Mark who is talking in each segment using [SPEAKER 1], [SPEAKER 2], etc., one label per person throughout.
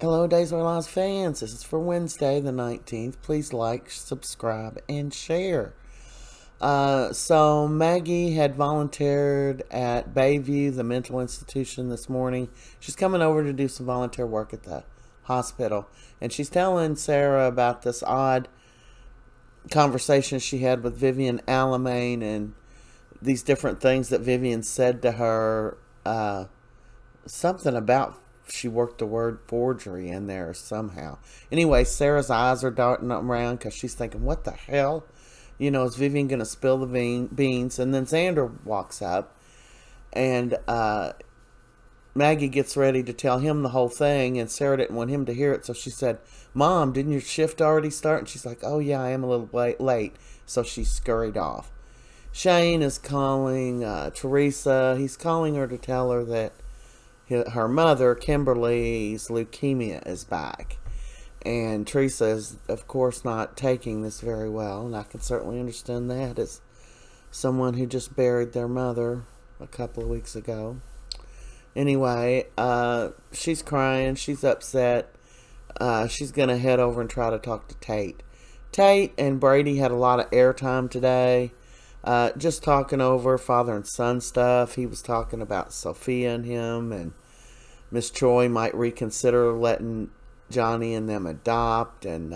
[SPEAKER 1] Hello, Days of Our Lives fans. This is for Wednesday, the 19th. Please like, subscribe, and share. So, Maggie had volunteered at Bayview, the mental institution, this morning. She's coming over to do some volunteer work at the hospital. And she's telling Sarah about this odd conversation she had with Vivian Alamain and these different things that Vivian said to her. Something about she worked the word forgery in there somehow. Anyway, Sarah's eyes are darting around because she's thinking, what the hell? Is Vivian going to spill the beans? And then Zander walks up, and Maggie gets ready to tell him the whole thing, and Sarah didn't want him to hear it, so she said, Mom, didn't your shift already start? And she's like, oh yeah, I am a little late. So she scurried off. Shane is calling Teresa. He's calling her to tell her that her mother, Kimberly's leukemia, is back. And Teresa is, of course, not taking this very well, and I can certainly understand that as someone who just buried their mother a couple of weeks ago. Anyway, she's crying. She's upset. She's going to head over and try to talk to Tate. Tate and Brady had a lot of airtime today. Just talking over father and son stuff. He was talking about Sophia and him, and Miss Troy might reconsider letting Johnny and them adopt, and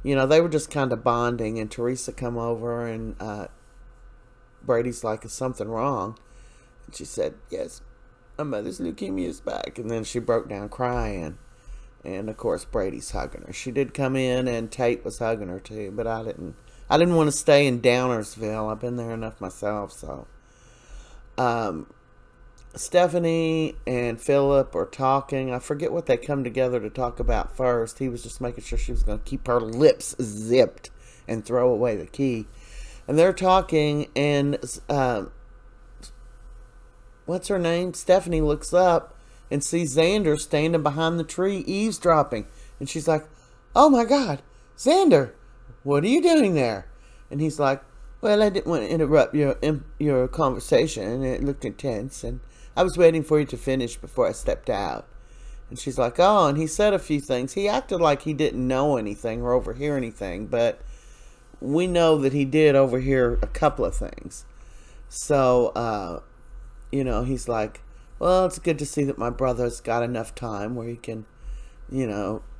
[SPEAKER 1] they were just kind of bonding. And Teresa come over, and Brady's like, is something wrong? And she said, yes, my mother's leukemia is back. And then she broke down crying, and of course Brady's hugging her. She did come in, and Tate was hugging her too, but I didn't want to stay in Downersville. I've been there enough myself. So Stephanie and Philip are talking. I forget what they come together to talk about first. He was just making sure she was going to keep her lips zipped and throw away the key. And they're talking, and what's her name? Stephanie looks up and sees Zander standing behind the tree eavesdropping. And she's like, oh my God, Zander, what are you doing there? And he's like, well, I didn't want to interrupt your conversation, and it looked intense, and I was waiting for you to finish before I stepped out. And she's like, oh, and he said a few things. He acted like he didn't know anything or overhear anything, but we know that he did overhear a couple of things. So, he's like, well, it's good to see that my brother's got enough time where he can,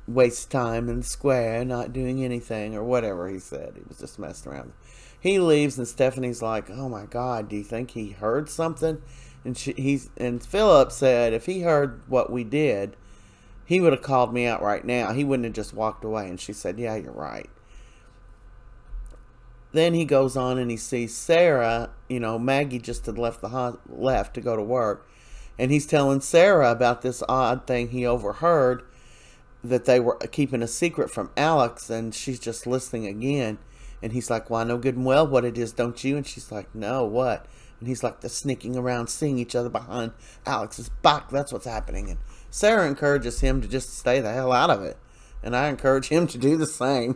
[SPEAKER 1] waste time in the square, not doing anything, or whatever he said. He was just messing around. He leaves, and Stephanie's like, oh my God, do you think he heard something? And Philip said if he heard what we did, he would have called me out right now. He wouldn't have just walked away. And she said, yeah, you're right. Then he goes on and he sees Sarah. Maggie just had left to go to work. And he's telling Sarah about this odd thing he overheard, that they were keeping a secret from Alex, and she's just listening again. And he's like, well, I know good and well what it is, don't you? And she's like, no, what? And he's like, they're sneaking around, seeing each other behind Alex's back. That's what's happening. And Sarah encourages him to just stay the hell out of it. And I encourage him to do the same.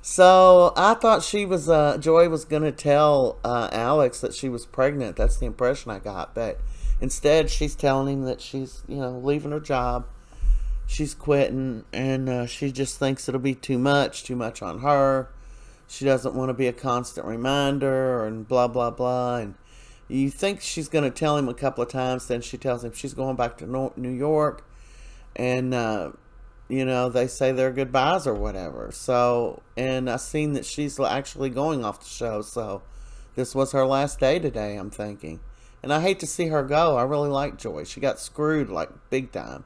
[SPEAKER 1] So I thought Joy was going to tell Alex that she was pregnant. That's the impression I got. But instead, she's telling him that she's, leaving her job. She's quitting, and she just thinks it'll be too much on her. She doesn't want to be a constant reminder, and blah, blah, blah. And you think she's going to tell him a couple of times, then she tells him she's going back to New York. And, they say their goodbyes or whatever. So, and I've seen that she's actually going off the show. So this was her last day today, I'm thinking. And I hate to see her go. I really like Joy. She got screwed, like, big time.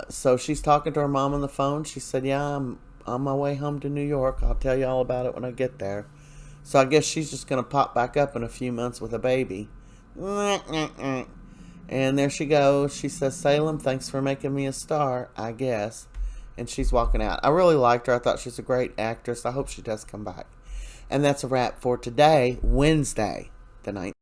[SPEAKER 1] So she's talking to her mom on the phone. She said, yeah, I'm on my way home to New York. I'll tell you all about it when I get there. So I guess she's just going to pop back up in a few months with a baby. And there she goes. She says, Salem, thanks for making me a star, I guess. And she's walking out. I really liked her. I thought she's a great actress. I hope she does come back. And that's a wrap for today, Wednesday, the 19th.